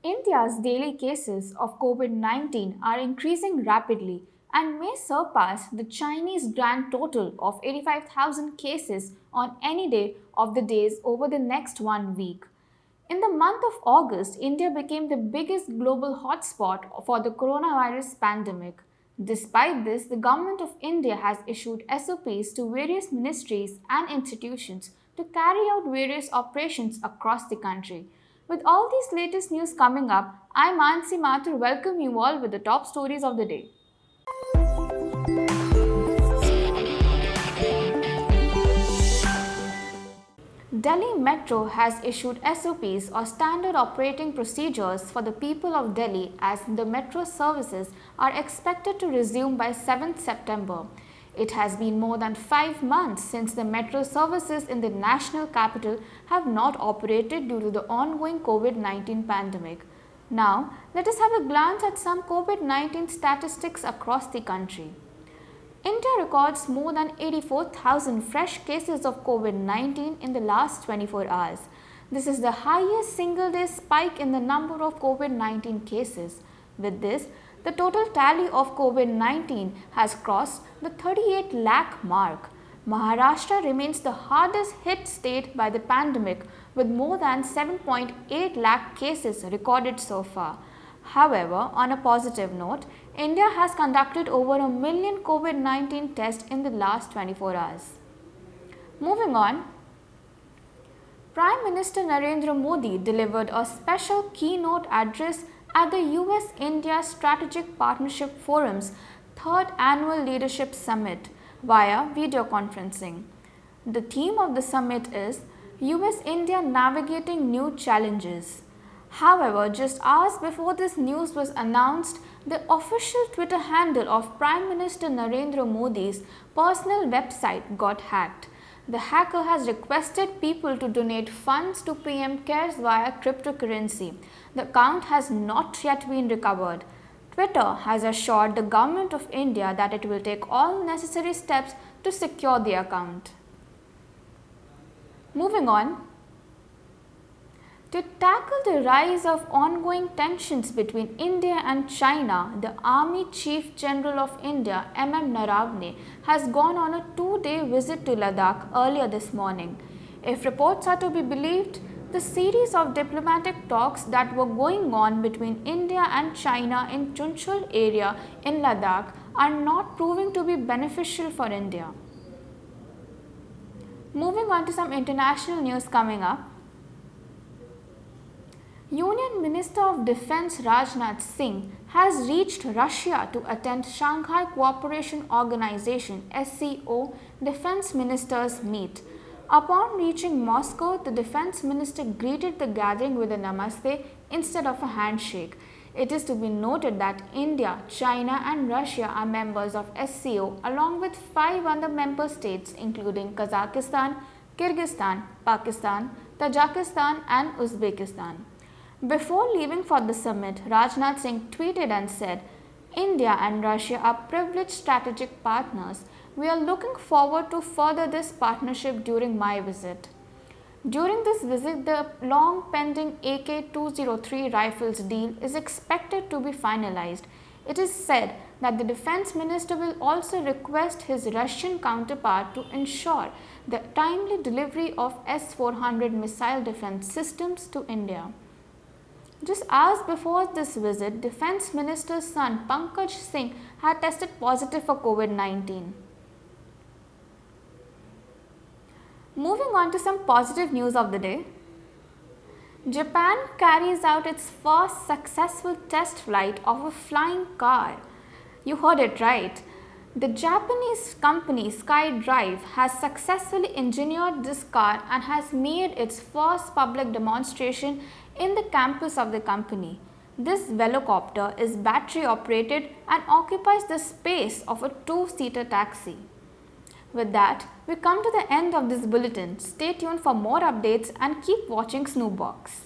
India's daily cases of COVID-19 are increasing rapidly and may surpass the Chinese grand total of 85,000 cases on any day of the days over the next 1 week. In the month of August, India became the biggest global hotspot for the coronavirus pandemic. Despite this, the Government of India has issued SOPs to various ministries and institutions to carry out various operations across the country. With all these latest news coming up, I'm Mansi Mathur. Welcome you all with the top stories of the day. Delhi Metro has issued SOPs or standard operating procedures for the people of Delhi as the metro services are expected to resume by 7th September. It has been more than 5 months since the metro services in the national capital have not operated due to the ongoing COVID-19 pandemic. Now, let us have a glance at some COVID-19 statistics across the country. India records more than 84,000 fresh cases of COVID-19 in the last 24 hours. This is the highest single-day spike in the number of COVID-19 cases. With this, the total tally of COVID-19 has crossed the 38 lakh mark. Maharashtra remains the hardest hit state by the pandemic with more than 7.8 lakh cases recorded so far. However, on a positive note, India has conducted over 1 million COVID-19 tests in the last 24 hours. Moving on, Prime Minister Narendra Modi delivered a special keynote address at the US-India Strategic Partnership Forum's 3rd Annual Leadership Summit via video conferencing. The theme of the summit is US-India Navigating New Challenges. However, just hours before this news was announced, the official Twitter handle of Prime Minister Narendra Modi's personal website got hacked. The hacker has requested people to donate funds to PM CARES via cryptocurrency. The account has not yet been recovered. Twitter has assured the Government of India that it will take all necessary steps to secure the account. Moving on, to tackle the rise of ongoing tensions between India and China, the Army Chief General of India, Naravane, has gone on a 2-day visit to Ladakh earlier this morning. If reports are to be believed, the series of diplomatic talks that were going on between India and China in Chunchul area in Ladakh are not proving to be beneficial for India. Moving on to some international news coming up. Union Minister of Defense Rajnath Singh has reached Russia to attend Shanghai Cooperation Organization (SCO) Defense Ministers meet. Upon reaching Moscow, the Defense Minister greeted the gathering with a namaste instead of a handshake. It is to be noted that India, China and Russia are members of SCO along with 5 other member states including Kazakhstan, Kyrgyzstan, Pakistan, Tajikistan and Uzbekistan. Before leaving for the summit, Rajnath Singh tweeted and said, "India and Russia are privileged strategic partners. We are looking forward to further this partnership during my visit." During this visit, the long pending AK-203 rifles deal is expected to be finalized. It is said that the defense minister will also request his Russian counterpart to ensure the timely delivery of S-400 missile defense systems to India. Just hours before this visit, Defence Minister's son Pankaj Singh had tested positive for COVID-19. Moving on to some positive news of the day. Japan carries out its first successful test flight of a flying car. You heard it right. The Japanese company SkyDrive has successfully engineered this car and has made its first public demonstration in the campus of the company. This velocopter is battery operated and occupies the space of a 2-seater taxi. With that, we come to the end of this bulletin. Stay tuned for more updates and keep watching Snoopbox.